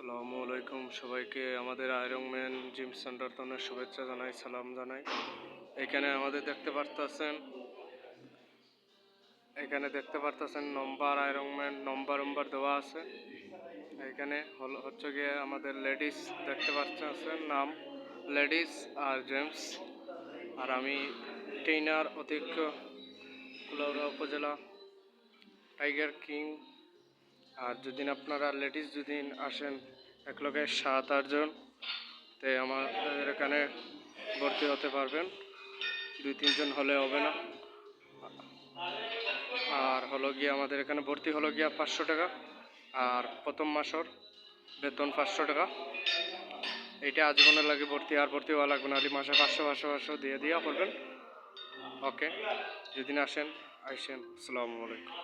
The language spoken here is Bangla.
আসসালামু আলাইকুম সবাইকে আমাদের আয়রনম্যান জিম সেন্টার থেকে শুভেচ্ছা জানাই, সালাম জানাই। এখানে আমাদের দেখতে পারতেছেন নম্বর আয়রনম্যান নম্বর দেওয়া আছে। এখানে হচ্ছে গিয়ে আমাদের লেডিস দেখতে পাচ্ছেন, নাম লেডিস আর জেন্টস। আর আমি ট্রেনার অধ্যক্ষ কুলাউড়া উপজেলা টাইগার কিং। আর যদি আপনারা লেডিস যদি আসেন একলগে 7-8 জন, তে আমাদের এখানে ভর্তি হতে পারবেন। 2-3 জন হলে হবে না। আর হলো গিয়ে আমাদের এখানে ভর্তি হলো গিয়া 500 টাকা, আর প্রথম মাসের বেতন 500 টাকা। এইটা আজীবনের লাগে ভর্তি, আর ভর্তি হওয়া লাগবে না। মাসে 500 দিয়ে করবেন। ওকে, যদি আসেন আইসেন। আসসালামু আলাইকুম।